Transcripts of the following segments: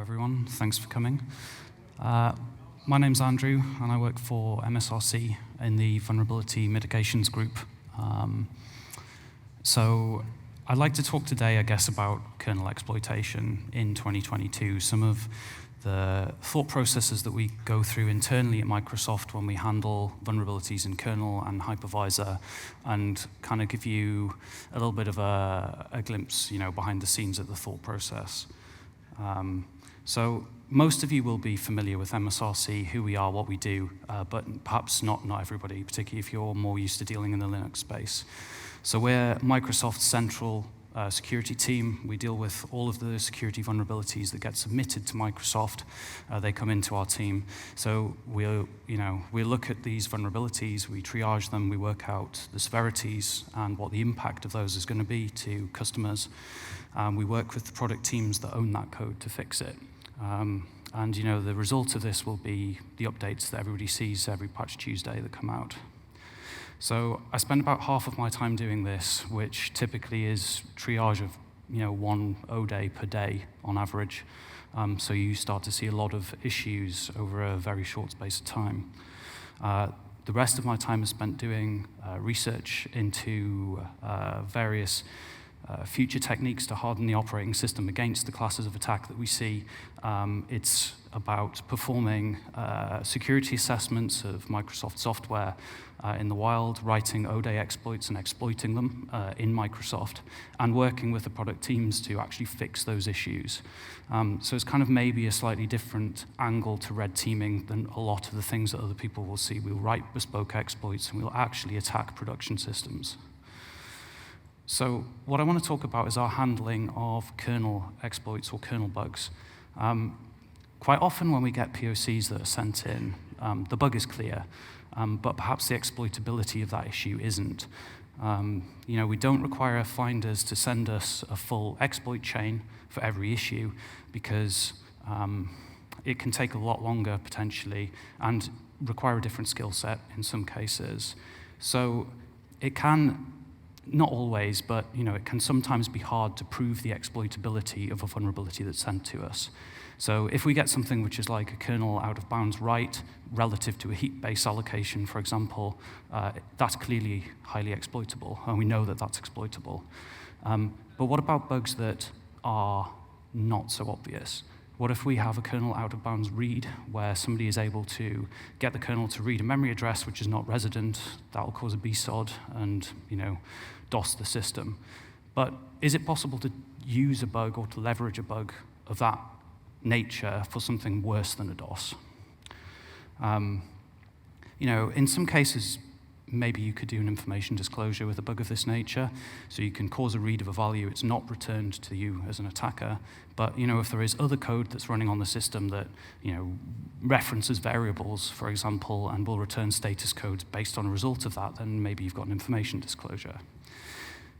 everyone. Thanks for coming. My name's Andrew, and I work for MSRC in the Vulnerability Mitigations Group. So I'd like to talk today, I guess, about kernel exploitation in 2022, some of the thought processes that we go through internally at Microsoft when we handle vulnerabilities in kernel and hypervisor, and kind of give you a little bit of a glimpse, behind the scenes of the thought process. So most of you will be familiar with MSRC, who we are, what we do, but perhaps not everybody, particularly if you're more used to dealing in the Linux space. So we're Microsoft's central security team. We deal with all of the security vulnerabilities that get submitted to Microsoft. They come into our team. So we look at these vulnerabilities, we triage them, we work out the severities and what the impact of those is going to be to customers. We work with the product teams that own that code to fix it. And the result of this will be the updates that everybody sees every Patch Tuesday that come out. So I spend about half of my time doing this, which typically is triage of 1 O-day per day on average. So you start to see a lot of issues over a very short space of time. The rest of my time is spent doing research into various future techniques to harden the operating system against the classes of attack that we see. It's about performing security assessments of Microsoft software in the wild, writing O-day exploits and exploiting them in Microsoft, and working with the product teams to actually fix those issues. So it's kind of maybe a slightly different angle to red teaming than a lot of the things that other people will see. We'll write bespoke exploits and we'll actually attack production systems. So what I want to talk about is our handling of kernel exploits or kernel bugs. Quite often when we get POCs that are sent in, the bug is clear, but perhaps the exploitability of that issue isn't. We don't require finders to send us a full exploit chain for every issue because it can take a lot longer potentially and require a different skill set in some cases. So it can, not always, but it can sometimes be hard to prove the exploitability of a vulnerability that's sent to us. So if we get something which is like a kernel out of bounds write relative to a heap-based allocation, for example, that's clearly highly exploitable, and we know that that's exploitable. But what about bugs that are not so obvious? What if we have a kernel out of bounds read where somebody is able to get the kernel to read a memory address which is not resident? That'll cause a BSOD and DOS the system. But is it possible to use a bug or to leverage a bug of that nature for something worse than a DOS? In some cases, maybe you could do an information disclosure with a bug of this nature, so you can cause a read of a value, it's not returned to you as an attacker, but if there is other code that's running on the system that references variables, for example, and will return status codes based on a result of that, then maybe you've got an information disclosure.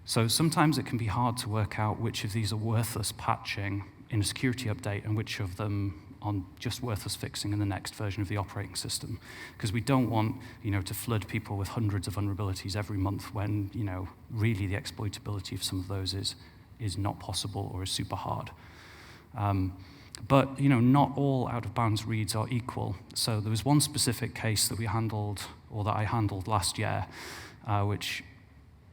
So sometimes it can be hard to work out which of these are worthless patching in a security update and which of them are just worthless fixing in the next version of the operating system. Because we don't want to flood people with hundreds of vulnerabilities every month when really the exploitability of some of those is not possible or is super hard. But not all out-of-bounds reads are equal. So there was one specific case that we handled, or that I handled last year, which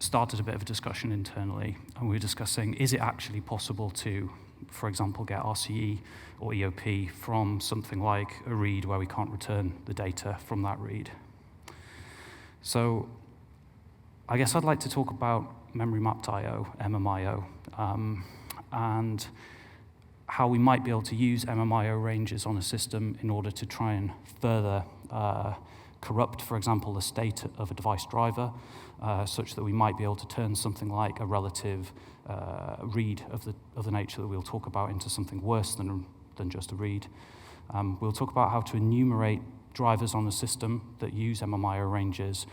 started a bit of a discussion internally, and we were discussing, is it actually possible to, for example, get RCE or EOP from something like a read where we can't return the data from that read? So I guess I'd like to talk about memory mapped I/O, MMIO, and how we might be able to use MMIO ranges on a system in order to try and further corrupt, for example, the state of a device driver, such that we might be able to turn something like a relative read of the nature that we'll talk about into something worse than just a read. We'll talk about how to enumerate drivers on the system that use MMIO ranges,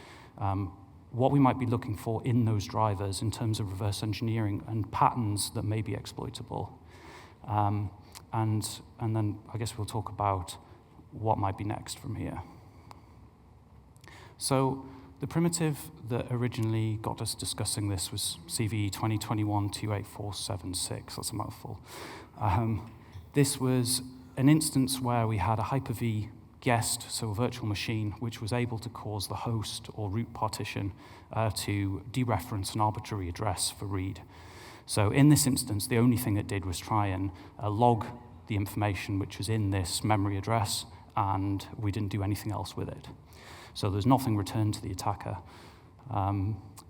what we might be looking for in those drivers in terms of reverse engineering and patterns that may be exploitable. And then I guess we'll talk about what might be next from here. So the primitive that originally got us discussing this was CVE 2021-28476. That's a mouthful. This was an instance where we had a Hyper-V guest, so a virtual machine, which was able to cause the host or root partition to dereference an arbitrary address for read. So in this instance, the only thing it did was try and log the information which was in this memory address, and we didn't do anything else with it. So there's nothing returned to the attacker.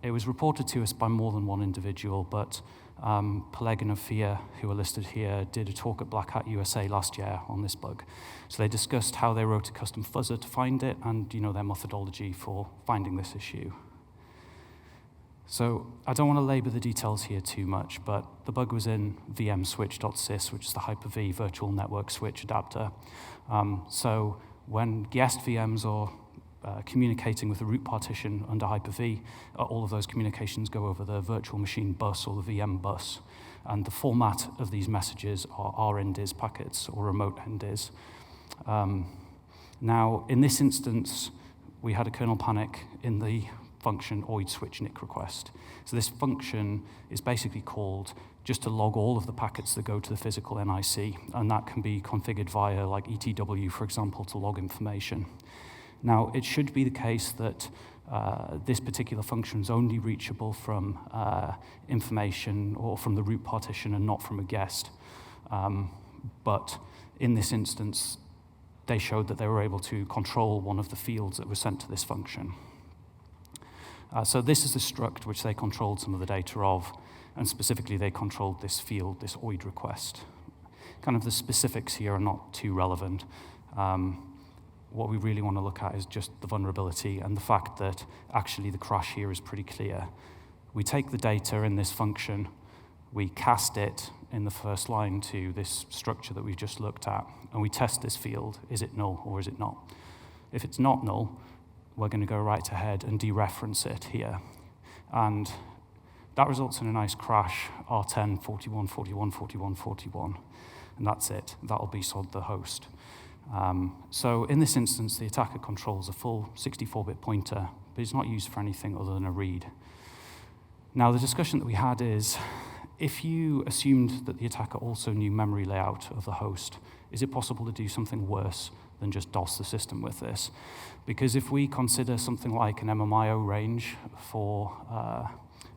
It was reported to us by more than one individual, but Peleg and Ophir, who are listed here, did a talk at Black Hat USA last year on this bug. So they discussed how they wrote a custom fuzzer to find it and their methodology for finding this issue. So I don't want to labor the details here too much, but the bug was in vmswitch.sys, which is the Hyper-V virtual network switch adapter. So when guest VMs are communicating with the root partition under Hyper-V, all of those communications go over the virtual machine bus or the VM bus. And the format of these messages are RNDIS packets or remote NDIS. Now, in this instance, we had a kernel panic in the function oid switch NIC request. So this function is basically called just to log all of the packets that go to the physical NIC, and that can be configured via like ETW, for example, to log information. Now, it should be the case that this particular function is only reachable from information or from the root partition and not from a guest. But in this instance, they showed that they were able to control one of the fields that was sent to this function. So this is the struct which they controlled some of the data of, and specifically they controlled this field, this oid request. Kind of the specifics here are not too relevant. What we really want to look at is just the vulnerability and the fact that actually the crash here is pretty clear. We take the data in this function, we cast it in the first line to this structure that we've just looked at, and we test this field. Is it null or is it not? If it's not null, we're going to go right ahead and dereference it here. And that results in a nice crash, R10, 41, 41, 41, 41. And that's it. That'll be SOD the host. So in this instance, the attacker controls a full 64-bit pointer, but it's not used for anything other than a read. Now, the discussion that we had is, if you assumed that the attacker also knew memory layout of the host, is it possible to do something worse than just DOS the system with this? Because if we consider something like an MMIO range for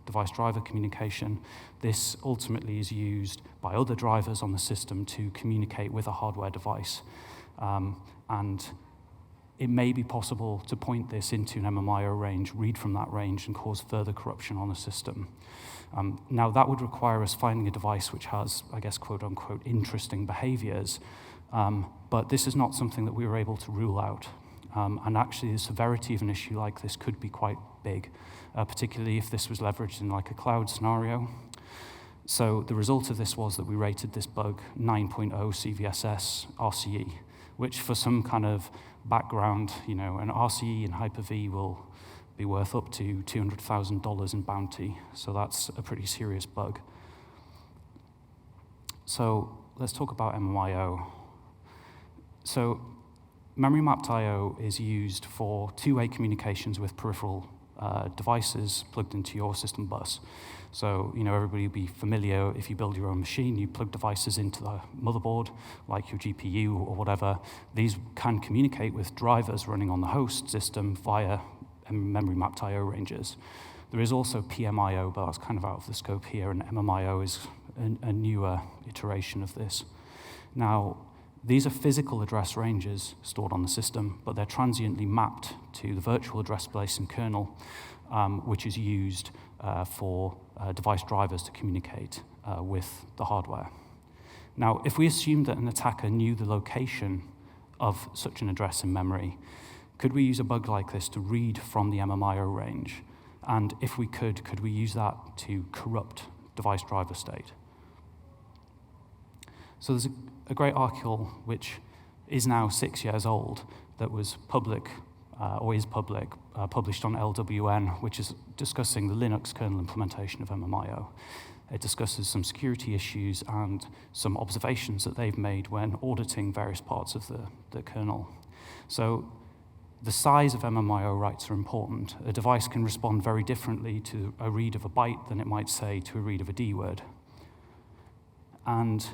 device driver communication, this ultimately is used by other drivers on the system to communicate with a hardware device. And it may be possible to point this into an MMIO range, read from that range, and cause further corruption on the system. Now, that would require us finding a device which has, I guess, quote-unquote, interesting behaviors, but this is not something that we were able to rule out. And actually, the severity of an issue like this could be quite big, particularly if this was leveraged in like a cloud scenario. So the result of this was that we rated this bug 9.0 CVSS RCE, which for some kind of background, an RCE in Hyper-V will be worth up to $200,000 in bounty. So that's a pretty serious bug. So let's talk about MMIO. So memory mapped I/O is used for two-way communications with peripheral devices plugged into your system bus. So, everybody will be familiar, if you build your own machine, you plug devices into the motherboard, like your GPU or whatever. These can communicate with drivers running on the host system via memory mapped I/O ranges. There is also PMIO, but that's kind of out of the scope here, and MMIO is a newer iteration of this. Now, these are physical address ranges stored on the system, but they're transiently mapped to the virtual address space and kernel, which is used for device drivers to communicate with the hardware. Now, if we assume that an attacker knew the location of such an address in memory, could we use a bug like this to read from the MMIO range? And if we could we use that to corrupt device driver state? So there's a great article which is now 6 years old that was public, or is public, published on LWN, which is discussing the Linux kernel implementation of MMIO. It discusses some security issues and some observations that they've made when auditing various parts of the kernel. So the size of MMIO writes are important. A device can respond very differently to a read of a byte than it might say to a read of a D word. And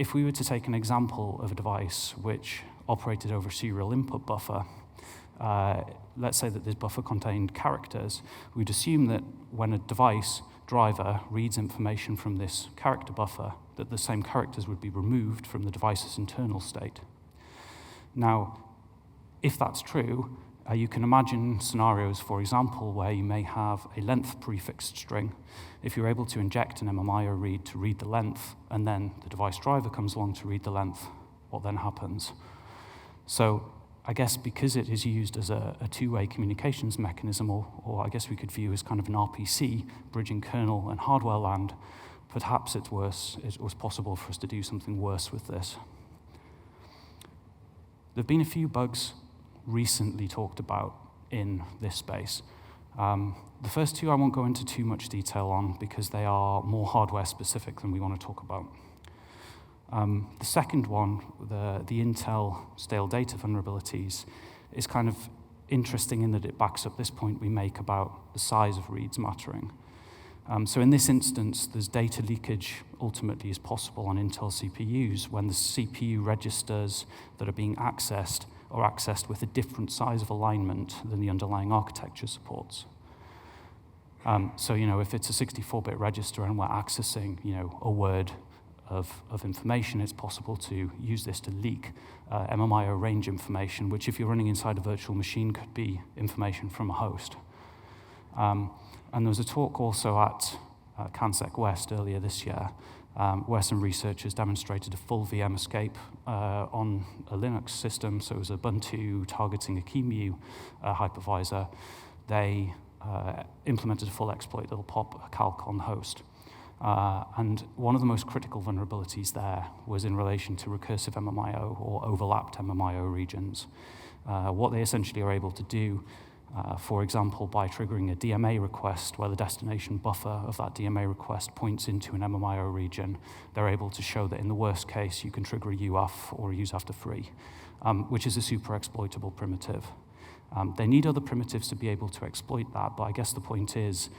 if we were to take an example of a device which operated over a serial input buffer, let's say that this buffer contained characters, we'd assume that when a device driver reads information from this character buffer, that the same characters would be removed from the device's internal state. Now, if that's true, you can imagine scenarios, for example, where you may have a length prefixed string. If you're able to inject an MMIO read to read the length, and then the device driver comes along to read the length, what then happens? So I guess because it is used as a two-way communications mechanism, or I guess we could view as kind of an RPC, bridging kernel and hardware land, perhaps it was possible for us to do something worse with this. There have been a few bugs recently talked about in this space. The first two I won't go into too much detail on because they are more hardware specific than we want to talk about. The second one, the Intel stale data vulnerabilities, is kind of interesting in that it backs up this point we make about the size of reads mattering. So in this instance, there's data leakage ultimately is possible on Intel CPUs when the CPU registers that are being accessed are accessed with a different size of alignment than the underlying architecture supports. So if it's a 64-bit register and we're accessing a word of information, it's possible to use this to leak MMIO range information, which if you're running inside a virtual machine could be information from a host. And there was a talk also at CanSec West earlier this year where some researchers demonstrated a full VM escape on a Linux system. So it was Ubuntu targeting a QEMU hypervisor. They implemented a full exploit that'll pop a calc on the host. And one of the most critical vulnerabilities there was in relation to recursive MMIO or overlapped MMIO regions. What they essentially are able to do, for example, by triggering a DMA request where the destination buffer of that DMA request points into an MMIO region, they're able to show that in the worst case, you can trigger a UAF or a use after free, which is a super exploitable primitive. They need other primitives to be able to exploit that, but I guess the point is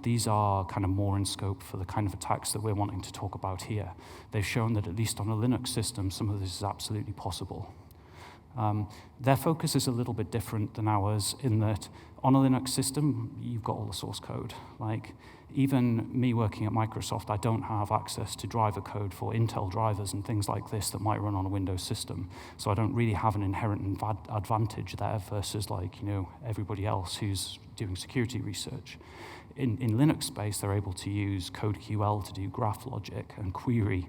these are kind of more in scope for the kind of attacks that we're wanting to talk about here. They've shown that at least on a Linux system, some of this is absolutely possible. Their focus is a little bit different than ours in that on a Linux system, you've got all the source code. Like, even me working at Microsoft, I don't have access to driver code for Intel drivers and things like this that might run on a Windows system. So I don't really have an inherent advantage there versus everybody else who's doing security research. In Linux space, they're able to use CodeQL to do graph logic and query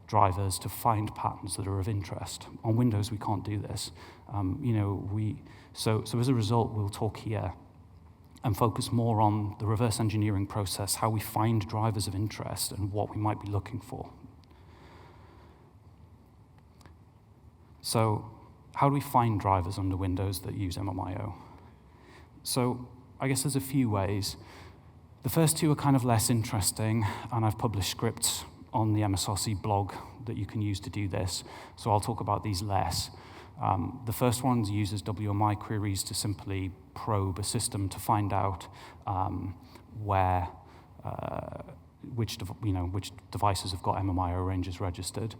drivers to find patterns that are of interest. On Windows, we can't do this. So as a result, we'll talk here and focus more on the reverse engineering process, how we find drivers of interest and what we might be looking for. So how do we find drivers under Windows that use MMIO? So I guess there's a few ways. The first two are kind of less interesting, and I've published scripts on the MSRC blog that you can use to do this, so I'll talk about these less. The first one uses WMI queries to simply probe a system to find out which devices have got MMIO ranges registered.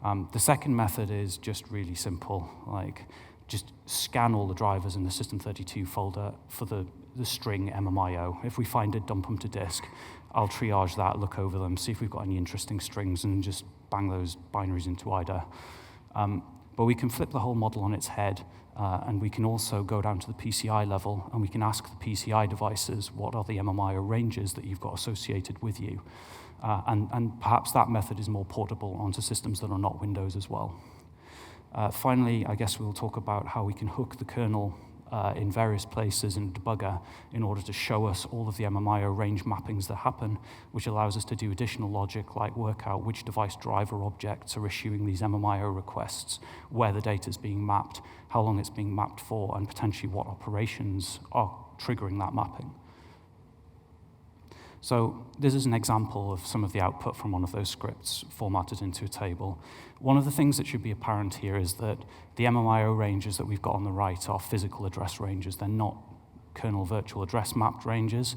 The second method is just really simple, like just scan all the drivers in the System32 folder for the string MMIO. If we find it, dump them to disk. I'll triage that, look over them, see if we've got any interesting strings, and just bang those binaries into IDA. But we can flip the whole model on its head, and we can also go down to the PCI level, and we can ask the PCI devices what are the MMIO ranges that you've got associated with you. And perhaps that method is more portable onto systems that are not Windows as well. Finally, I guess we'll talk about how we can hook the kernel in various places in a debugger in order to show us all of the MMIO range mappings that happen, which allows us to do additional logic like work out which device driver objects are issuing these MMIO requests, where the data is being mapped, how long it's being mapped for, and potentially what operations are triggering that mapping. So this is an example of some of the output from one of those scripts formatted into a table. One of the things that should be apparent here is that the MMIO ranges that we've got on the right are physical address ranges. They're not kernel virtual address mapped ranges,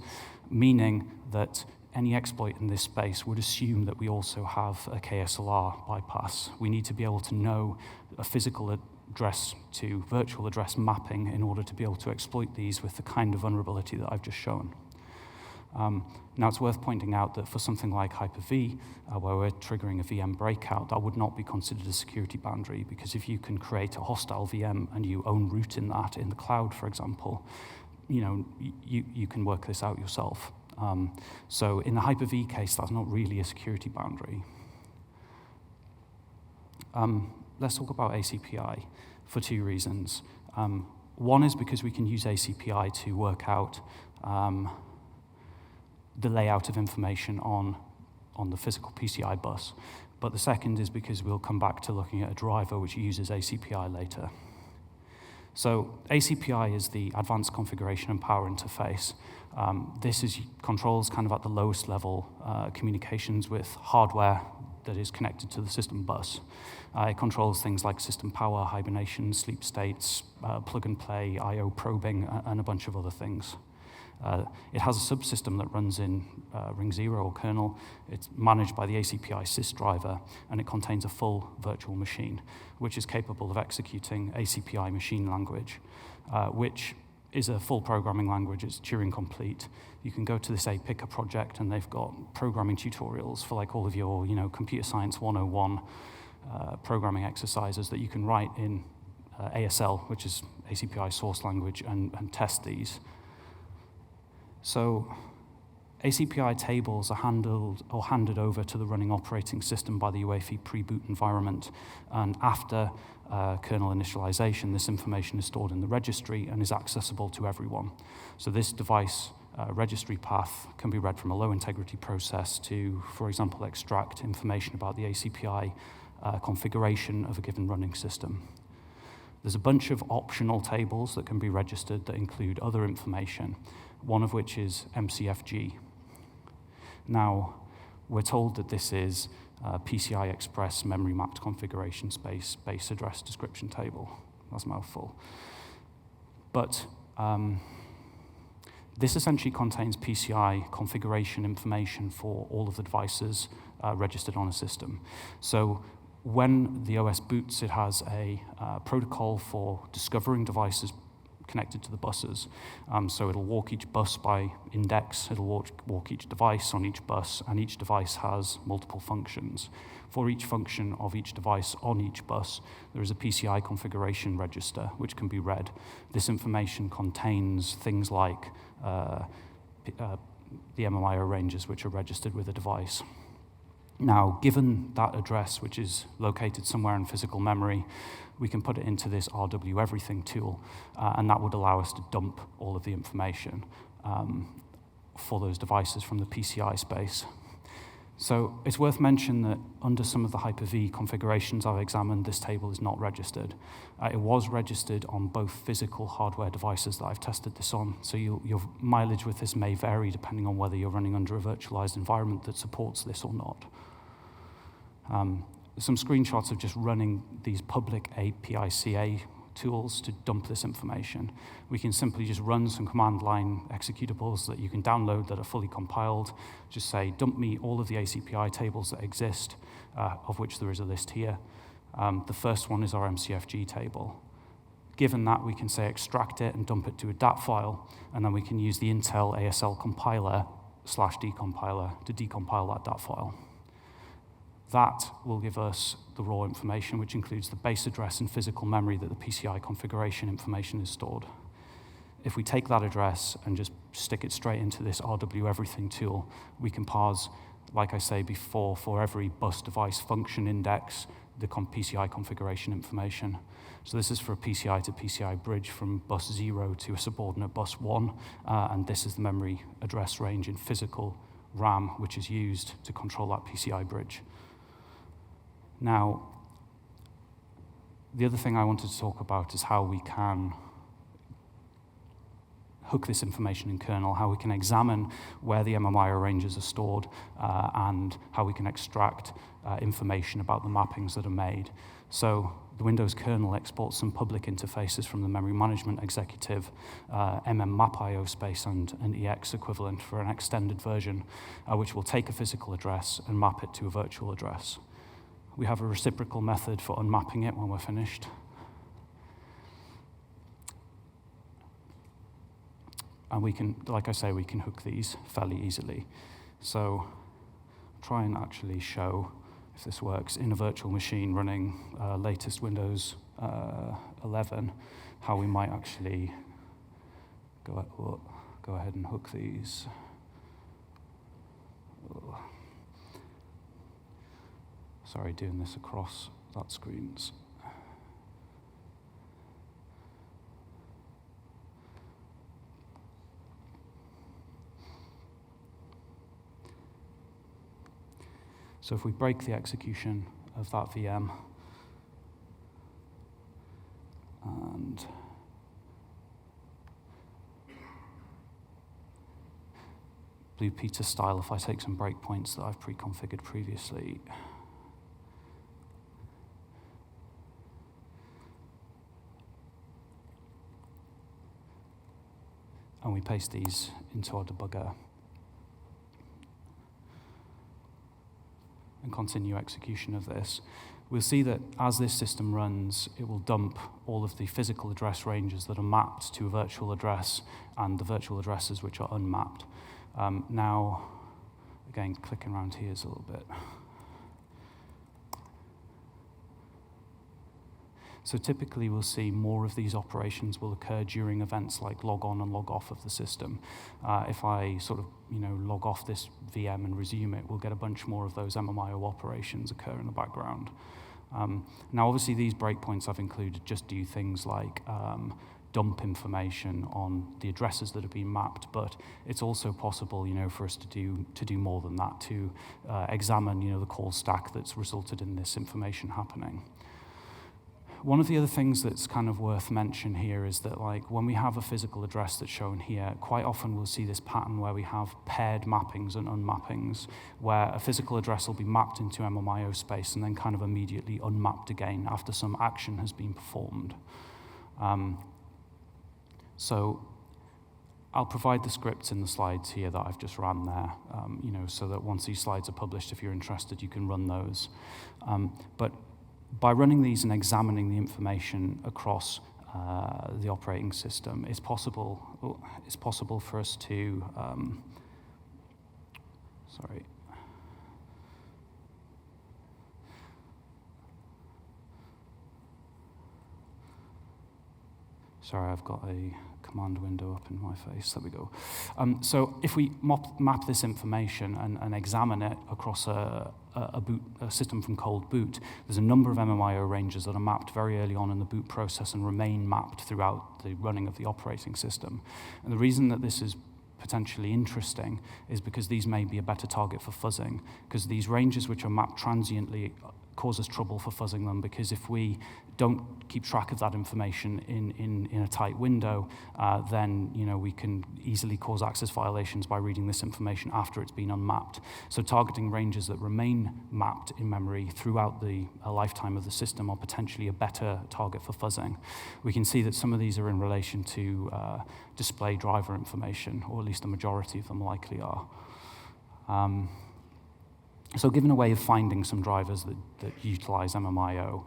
meaning that any exploit in this space would assume that we also have a KSLR bypass. We need to be able to know a physical address to virtual address mapping in order to be able to exploit these with the kind of vulnerability that I've just shown. Now, it's worth pointing out that for something like Hyper-V, where we're triggering a VM breakout, that would not be considered a security boundary, because if you can create a hostile VM and you own root in that in the cloud, for example, you can work this out yourself. So in the Hyper-V case, that's not really a security boundary. Let's talk about ACPI for two reasons. One is because we can use ACPI to work out the layout of information on the physical PCI bus. But the second is because we'll come back to looking at a driver which uses ACPI later. So ACPI is the Advanced Configuration and Power Interface. This controls kind of at the lowest level communications with hardware that is connected to the system bus. It controls things like system power, hibernation, sleep states, plug and play, I/O probing, and a bunch of other things. It has a subsystem that runs in Ring 0 or kernel. It's managed by the ACPI sys driver, and it contains a full virtual machine, which is capable of executing ACPI machine language, which is a full programming language. It's Turing complete. You can go to this APICA project, and they've got programming tutorials for like all of your computer science 101 programming exercises that you can write in ASL, which is ACPI source language, and test these. So ACPI tables are handled or handed over to the running operating system by the UEFI pre-boot environment, and after kernel initialization, this information is stored in the registry and is accessible to everyone. So this device registry path can be read from a low-integrity process to, for example, extract information about the ACPI configuration of a given running system. There's a bunch of optional tables that can be registered that include other information, one of which is MCFG. Now, we're told that this is PCI Express memory mapped configuration space base address description table. That's a mouthful. But this essentially contains PCI configuration information for all of the devices registered on a system. So when the OS boots, it has a protocol for discovering devices connected to the buses. So it'll walk each bus by index, it'll walk each device on each bus, and each device has multiple functions. For each function of each device on each bus, there is a PCI configuration register which can be read. This information contains things like the MMIO ranges which are registered with a device. Now, given that address, which is located somewhere in physical memory, we can put it into this RW Everything tool, and that would allow us to dump all of the information for those devices from the PCI space. So it's worth mentioning that under some of the Hyper-V configurations I've examined, this table is not registered. It was registered on both physical hardware devices that I've tested this on, so your mileage with this may vary depending on whether you're running under a virtualized environment that supports this or not. Some screenshots of just running these public API-CA tools to dump this information. We can simply just run some command line executables that you can download that are fully compiled. Just say, dump me all of the ACPI tables that exist, of which there is a list here. The first one is our MCFG table. Given that, we can say extract it and dump it to a DAT file, and then we can use the Intel ASL compiler /decompiler to decompile that DAT file. That will give us the raw information, which includes the base address and physical memory that the PCI configuration information is stored. If we take that address and just stick it straight into this RW Everything tool, we can parse, like I say before, for every bus device function index, the PCI configuration information. So this is for a PCI to PCI bridge from bus 0 to a subordinate bus 1, and this is the memory address range in physical RAM, which is used to control that PCI bridge. Now, the other thing I wanted to talk about is how we can hook this information in kernel, how we can examine where the MMIO ranges are stored, and how we can extract information about the mappings that are made. So the Windows kernel exports some public interfaces from the memory management executive, map.io space, and an EX equivalent for an extended version, which will take a physical address and map it to a virtual address. We have a reciprocal method for unmapping it when we're finished. And we can, like I say, we can hook these fairly easily. So try and actually show, if this works, in a virtual machine running latest Windows 11, how we might actually go ahead and hook these. Sorry, doing this across that screens. So if we break the execution of that VM and Blue Peter style, if I take some breakpoints that I've pre-configured previously, and we paste these into our debugger and continue execution of this, we'll see that as this system runs, it will dump all of the physical address ranges that are mapped to a virtual address and the virtual addresses which are unmapped. Now, again, clicking around here is a little bit. So typically we'll see more of these operations will occur during events like log on and log off of the system. If I sort of log off this VM and resume it, we'll get a bunch more of those MMIO operations occur in the background. Now obviously these breakpoints I've included just do things like dump information on the addresses that have been mapped, but it's also possible for us to do more than that, to examine the call stack that's resulted in this information happening. One of the other things that's kind of worth mention here is that when we have a physical address that's shown here, quite often we'll see this pattern where we have paired mappings and unmappings, where a physical address will be mapped into MMIO space and then kind of immediately unmapped again after some action has been performed. So I'll provide the scripts in the slides here that I've just ran there, so that once these slides are published, if you're interested, you can run those. But by running these and examining the information across the operating system, it's possible for us to, Sorry, I've got a command window up in my face. There we go. So if we map this information and examine it across a system from cold boot, there's a number of MMIO ranges that are mapped very early on in the boot process and remain mapped throughout the running of the operating system. And the reason that this is potentially interesting is because these may be a better target for fuzzing, because these ranges which are mapped transiently cause us trouble for fuzzing them, because if we don't keep track of that information in a tight window, then we can easily cause access violations by reading this information after it's been unmapped. So targeting ranges that remain mapped in memory throughout the lifetime of the system are potentially a better target for fuzzing. We can see that some of these are in relation to display driver information, or at least the majority of them likely are. So given a way of finding some drivers that utilize MMIO,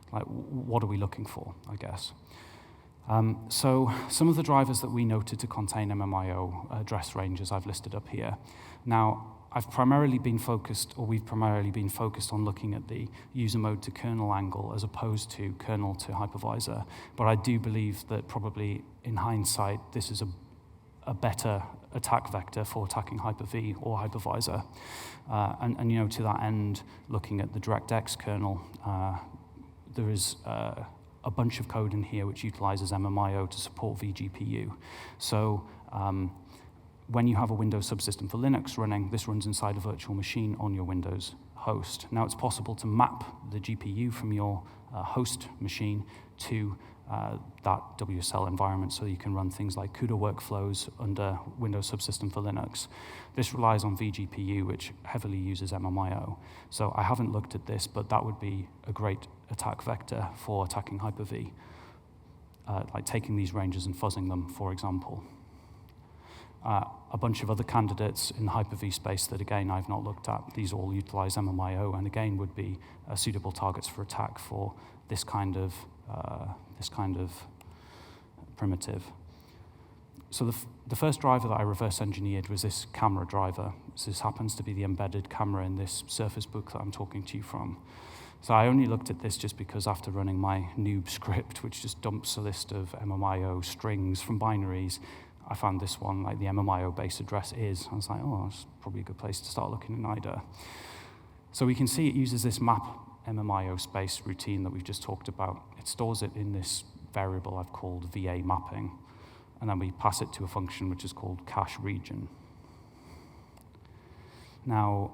what are we looking for, I guess? So some of the drivers that we noted to contain MMIO address ranges I've listed up here. Now, we've primarily been focused on looking at the user mode to kernel angle as opposed to kernel to hypervisor. But I do believe that probably in hindsight, this is a better attack vector for attacking Hyper-V or hypervisor. And to that end, looking at the DirectX kernel, there is a bunch of code in here which utilizes MMIO to support vGPU. So when you have a Windows subsystem for Linux running, this runs inside a virtual machine on your Windows host. Now it's possible to map the GPU from your host machine to that WSL environment, so you can run things like CUDA workflows under Windows Subsystem for Linux. This relies on vGPU, which heavily uses MMIO. So I haven't looked at this, but that would be a great attack vector for attacking Hyper-V, like taking these ranges and fuzzing them, for example. A bunch of other candidates in the Hyper-V space that, again, I've not looked at. These all utilize MMIO, and again, would be suitable targets for attack for this kind of primitive. So the first driver that I reverse engineered was this camera driver. So this happens to be the embedded camera in this Surface Book that I'm talking to you from. So I only looked at this just because after running my noob script, which just dumps a list of MMIO strings from binaries, I found this one, like the MMIO base address is. I was like, oh, that's probably a good place to start looking in IDA. So we can see it uses this map MMIO space routine that we've just talked about. It stores it in this variable I've called VA mapping, and then we pass it to a function which is called cache region. Now,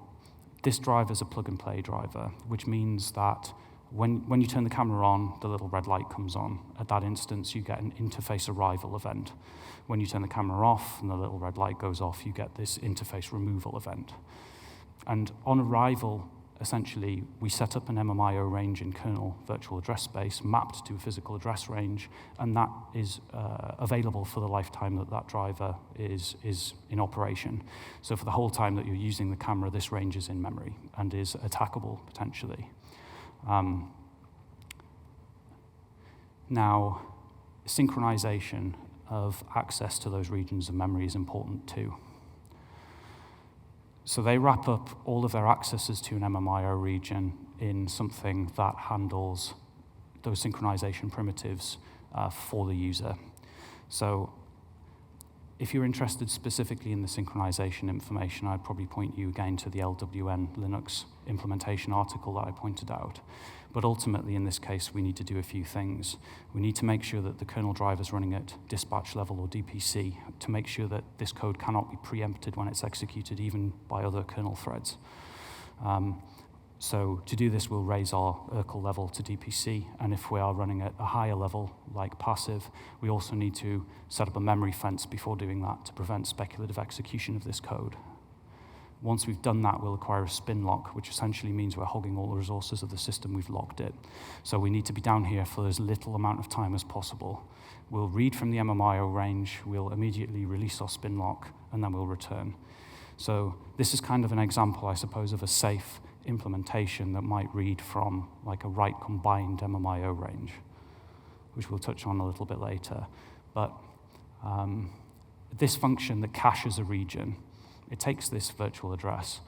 this driver is a plug-and-play driver, which means that when you turn the camera on, the little red light comes on. At that instance, you get an interface arrival event. When you turn the camera off and the little red light goes off, you get this interface removal event. And on arrival, essentially, we set up an MMIO range in kernel virtual address space mapped to a physical address range, and that is available for the lifetime that that driver is in operation. So for the whole time that you're using the camera, this range is in memory and is attackable, potentially. Now, synchronization of access to those regions of memory is important too. So they wrap up all of their accesses to an MMIO region in something that handles those synchronization primitives for the user. So if you're interested specifically in the synchronization information, I'd probably point you again to the LWN Linux implementation article that I pointed out. But ultimately, in this case, we need to do a few things. We need to make sure that the kernel driver is running at dispatch level or DPC to make sure that this code cannot be preempted when it's executed, even by other kernel threads. So to do this, we'll raise our Urkel level to DPC, and if we are running at a higher level, like passive, we also need to set up a memory fence before doing that to prevent speculative execution of this code. Once we've done that, we'll acquire a spin lock, which essentially means we're hogging all the resources of the system we've locked it. So we need to be down here for as little amount of time as possible. We'll read from the MMIO range, we'll immediately release our spin lock, and then we'll return. So this is kind of an example, I suppose, of a safe implementation that might read from like a write combined MMIO range, which we'll touch on a little bit later. But this function that caches a region, it takes this virtual address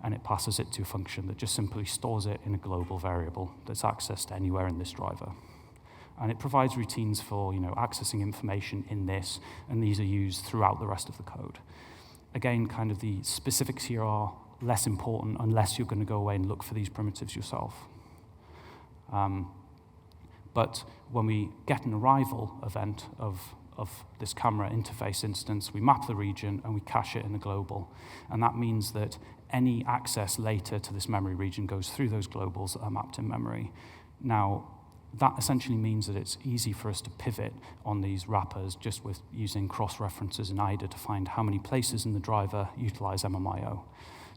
and it passes it to a function that just simply stores it in a global variable that's accessed anywhere in this driver. And it provides routines for accessing information in this, and these are used throughout the rest of the code. Again, kind of the specifics here are less important unless you're going to go away and look for these primitives yourself. But when we get an arrival event of this camera interface instance, we map the region and we cache it in the global. And that means that any access later to this memory region goes through those globals that are mapped in memory. Now, that essentially means that it's easy for us to pivot on these wrappers just with using cross-references in IDA to find how many places in the driver utilize MMIO.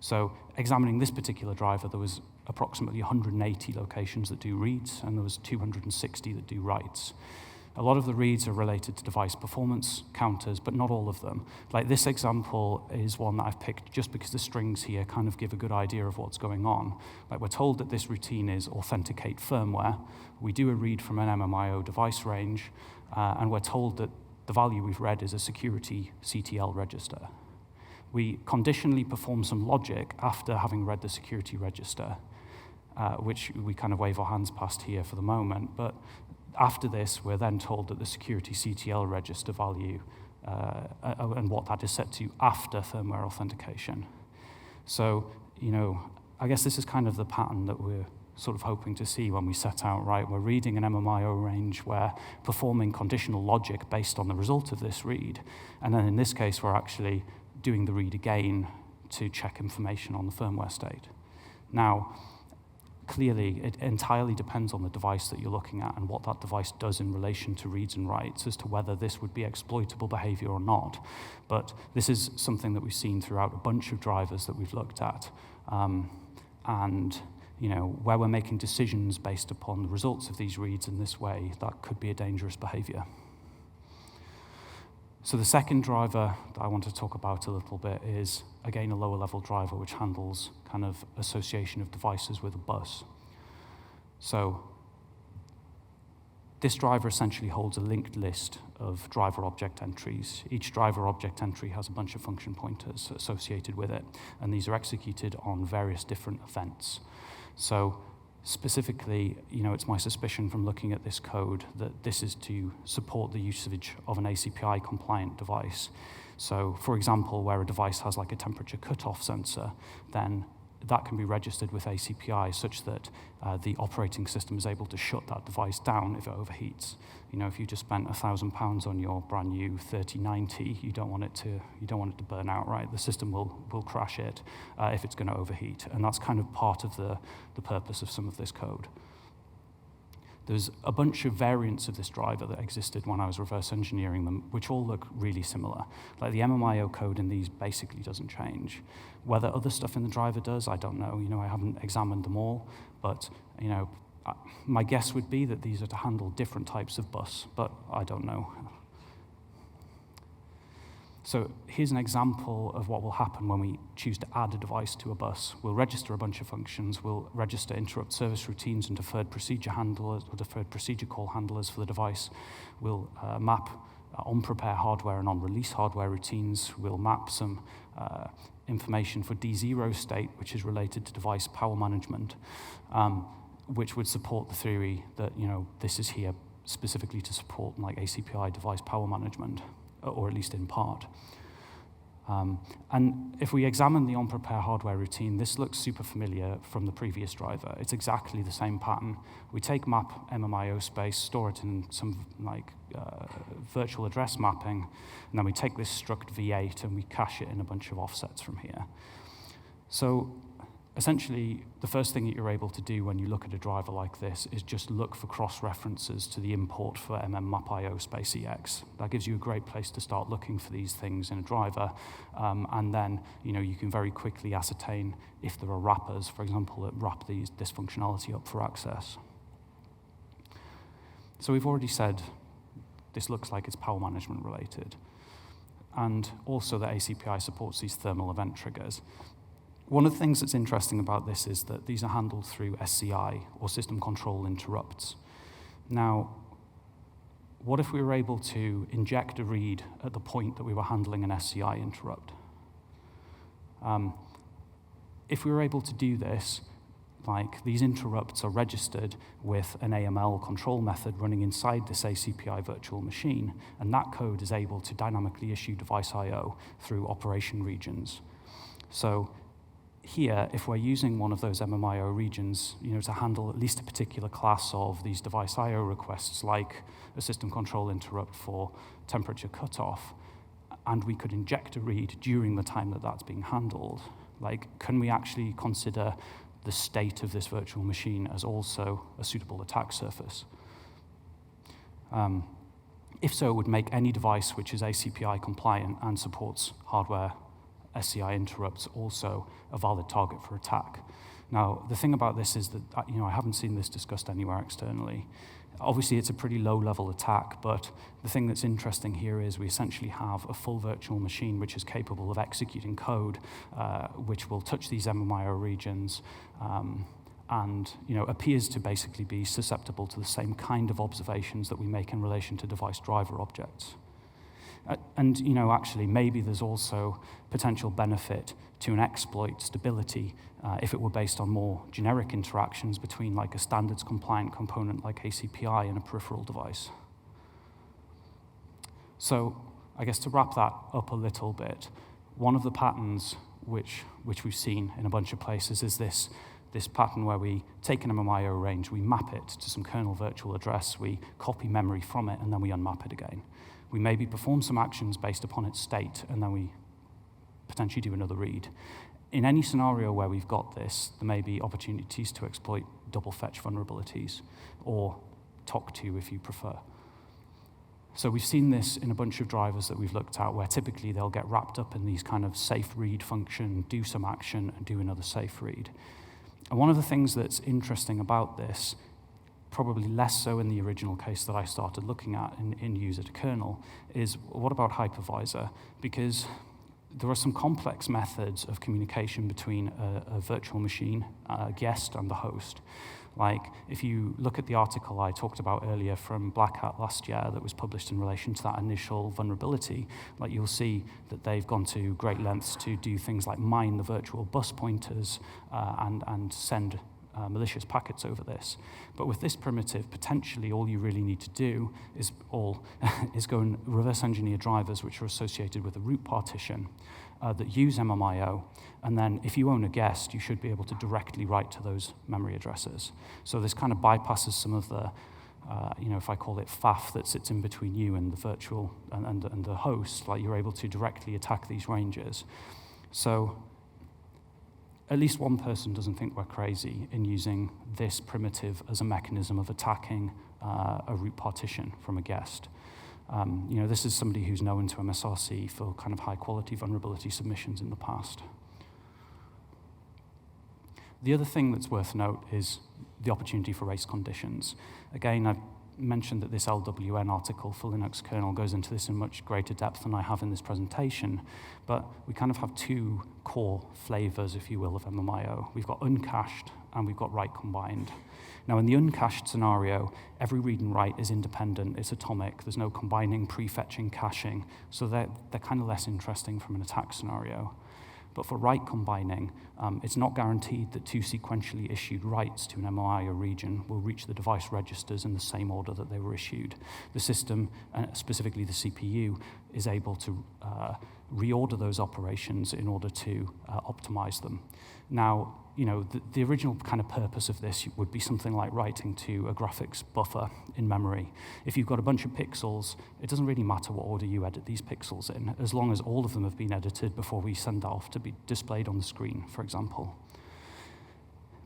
So examining this particular driver, there was approximately 180 locations that do reads, and there was 260 that do writes. A lot of the reads are related to device performance counters, but not all of them. Like this example is one that I've picked just because the strings here kind of give a good idea of what's going on. Like we're told that this routine is authenticate firmware. We do a read from an MMIO device range, and we're told that the value we've read is a security CTL register. We conditionally perform some logic after having read the security register, which we kind of wave our hands past here for the moment. But after this, we're then told that the security CTL register value and what that is set to after firmware authentication. So, I guess this is kind of the pattern that we're sort of hoping to see when we set out, right? We're reading an MMIO range, we're performing conditional logic based on the result of this read. And then in this case, we're actually doing the read again to check information on the firmware state. Now, clearly, it entirely depends on the device that you're looking at and what that device does in relation to reads and writes as to whether this would be exploitable behavior or not. But this is something that we've seen throughout a bunch of drivers that we've looked at. And where we're making decisions based upon the results of these reads in this way, that could be a dangerous behavior. So the second driver that I want to talk about a little bit is, again, a lower level driver which handles kind of association of devices with a bus. So this driver essentially holds a linked list of driver object entries. Each driver object entry has a bunch of function pointers associated with it, and these are executed on various different events. So specifically, it's my suspicion from looking at this code that this is to support the usage of an ACPI compliant device. So for example, where a device has like a temperature cutoff sensor, then that can be registered with ACPI such that the operating system is able to shut that device down if it overheats. If you just spent £1,000 on your brand new 3090, you don't want it to burn out, right? The system will crash it if it's going to overheat, and that's kind of part of the purpose of some of this code. There's a bunch of variants of this driver that existed when I was reverse engineering them, which all look really similar. Like the MMIO code in these basically doesn't change. Whether other stuff in the driver does, I don't know. I haven't examined them all, but my guess would be that these are to handle different types of bus, but I don't know. So here's an example of what will happen when we choose to add a device to a bus. We'll register a bunch of functions. We'll register interrupt service routines and deferred procedure handlers or deferred procedure call handlers for the device. We'll map on-prepare hardware and on-release hardware routines. We'll map some information for D0 state, which is related to device power management, which would support the theory that this is here specifically to support like ACPI device power management, or at least in part. And if we examine the on-prepare hardware routine, this looks super familiar from the previous driver. It's exactly the same pattern. We take map MMIO space, store it in some virtual address mapping, and then we take this struct v8 and we cache it in a bunch of offsets from here. So essentially, the first thing that you're able to do when you look at a driver like this is just look for cross-references to the import for MMMapIO space EX. That gives you a great place to start looking for these things in a driver, and then you can very quickly ascertain if there are wrappers, for example, that wrap this functionality up for access. So we've already said this looks like it's power management related, and also that ACPI supports these thermal event triggers. One of the things that's interesting about this is that these are handled through SCI, or system control interrupts. Now, what if we were able to inject a read at the point that we were handling an SCI interrupt? If we were able to do this, like these interrupts are registered with an AML control method running inside this ACPI virtual machine, and that code is able to dynamically issue device I/O through operation regions. So here, if we're using one of those MMIO regions, to handle at least a particular class of these device I/O requests, like a system control interrupt for temperature cutoff, and we could inject a read during the time that that's being handled, can we actually consider the state of this virtual machine as also a suitable attack surface? If so, it would make any device which is ACPI compliant and supports hardware SCI interrupts also a valid target for attack. Now, the thing about this is that I haven't seen this discussed anywhere externally. Obviously, it's a pretty low-level attack, but the thing that's interesting here is we essentially have a full virtual machine which is capable of executing code which will touch these MMIO regions and appears to basically be susceptible to the same kind of observations that we make in relation to device driver objects. And actually, maybe there's also potential benefit to an exploit stability if it were based on more generic interactions between like a standards compliant component like ACPI and a peripheral device. So I guess to wrap that up a little bit, one of the patterns which we've seen in a bunch of places is this pattern where we take an MMIO range, we map it to some kernel virtual address, we copy memory from it, and then we unmap it again. We maybe perform some actions based upon its state, and then we potentially do another read. In any scenario where we've got this, there may be opportunities to exploit double fetch vulnerabilities, or TOC2 if you prefer. So we've seen this in a bunch of drivers that we've looked at, where typically they'll get wrapped up in these kind of safe read function, do some action, and do another safe read. And one of the things that's interesting about this, probably less so in the original case that I started looking at in user to kernel, is what about hypervisor? Because there are some complex methods of communication between a virtual machine, a guest, and the host. Like, if you look at the article I talked about earlier from Black Hat last year that was published in relation to that initial vulnerability, like you'll see that they've gone to great lengths to do things like mine the virtual bus pointers and send malicious packets over this. But with this primitive, potentially all you really need to do is go and reverse engineer drivers which are associated with a root partition that use MMIO, and then if you own a guest, you should be able to directly write to those memory addresses. So this kind of bypasses some of the, if I call it faff that sits in between you and the virtual and the host, like you're able to directly attack these ranges. So at least one person doesn't think we're crazy in using this primitive as a mechanism of attacking a root partition from a guest. This is somebody who's known to MSRC for kind of high-quality vulnerability submissions in the past. The other thing that's worth note is the opportunity for race conditions. Again, I've mentioned that this LWN article for Linux kernel goes into this in much greater depth than I have in this presentation, but we kind of have two core flavors, if you will, of MMIO. We've got uncached and we've got write combined. Now, in the uncached scenario, every read and write is independent, it's atomic, there's no combining, prefetching, caching, so they're kind of less interesting from an attack scenario. But for write combining, it's not guaranteed that two sequentially issued writes to an MMIO region will reach the device registers in the same order that they were issued. The system, specifically the CPU, is able to reorder those operations in order to optimize them. Now, the original kind of purpose of this would be something like writing to a graphics buffer in memory. If you've got a bunch of pixels, it doesn't really matter what order you edit these pixels in, as long as all of them have been edited before we send that off to be displayed on the screen, for example.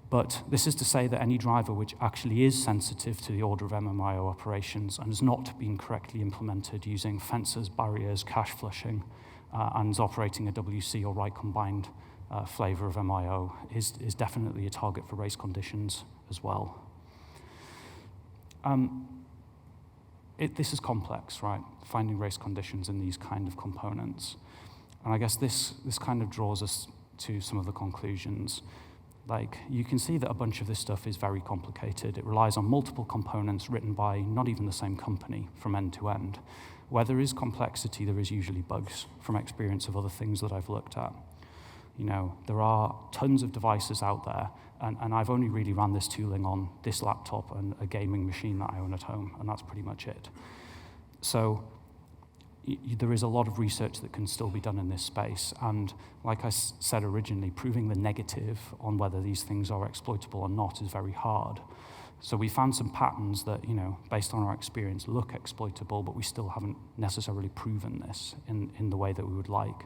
But this is to say that any driver which actually is sensitive to the order of MMIO operations and has not been correctly implemented using fences, barriers, cache flushing, and is operating a WC or write combined flavor of MIO is definitely a target for race conditions as well. This is complex, right? Finding race conditions in these kind of components. And I guess this kind of draws us to some of the conclusions. Like, you can see that a bunch of this stuff is very complicated. It relies on multiple components written by not even the same company from end to end. Where there is complexity, there is usually bugs from experience of other things that I've looked at. There are tons of devices out there, and I've only really ran this tooling on this laptop and a gaming machine that I own at home, and that's pretty much it. So there is a lot of research that can still be done in this space, and like I said originally, proving the negative on whether these things are exploitable or not is very hard. So we found some patterns that, based on our experience, look exploitable, but we still haven't necessarily proven this in the way that we would like.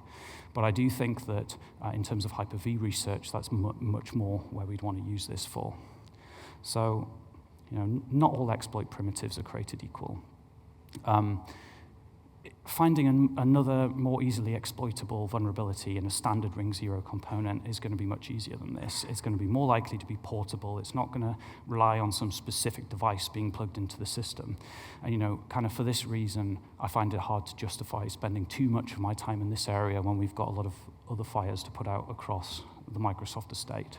But I do think that in terms of Hyper-V research, that's much more where we'd want to use this for. So, not all exploit primitives are created equal. Finding another more easily exploitable vulnerability in a standard Ring 0 component is going to be much easier than this. It's going to be more likely to be portable. It's not going to rely on some specific device being plugged into the system. And, kind of for this reason, I find it hard to justify spending too much of my time in this area when we've got a lot of other fires to put out across the Microsoft estate.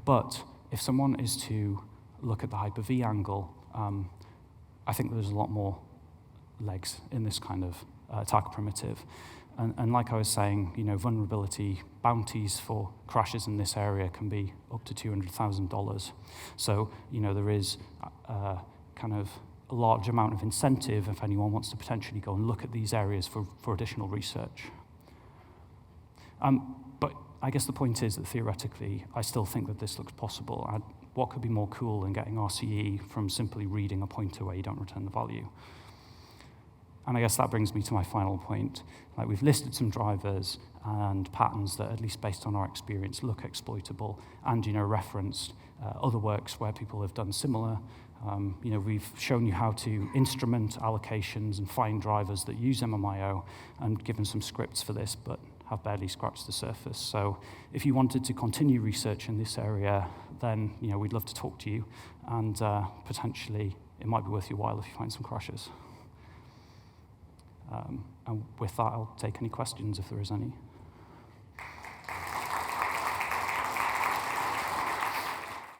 But if someone is to look at the Hyper-V angle, I think there's a lot more legs in this kind of attack primitive. And like I was saying, vulnerability bounties for crashes in this area can be up to $200,000. So, there is kind of a large amount of incentive if anyone wants to potentially go and look at these areas for additional research. But I guess the point is that theoretically, I still think that this looks possible. What could be more cool than getting RCE from simply reading a pointer where you don't return the value? And I guess that brings me to my final point. Like, we've listed some drivers and patterns that, at least based on our experience, look exploitable, and referenced other works where people have done similar. We've shown you how to instrument allocations and find drivers that use MMIO, and given some scripts for this, but have barely scratched the surface. So if you wanted to continue research in this area, then we'd love to talk to you, and potentially it might be worth your while if you find some crashes. And with that, I'll take any questions if there is any.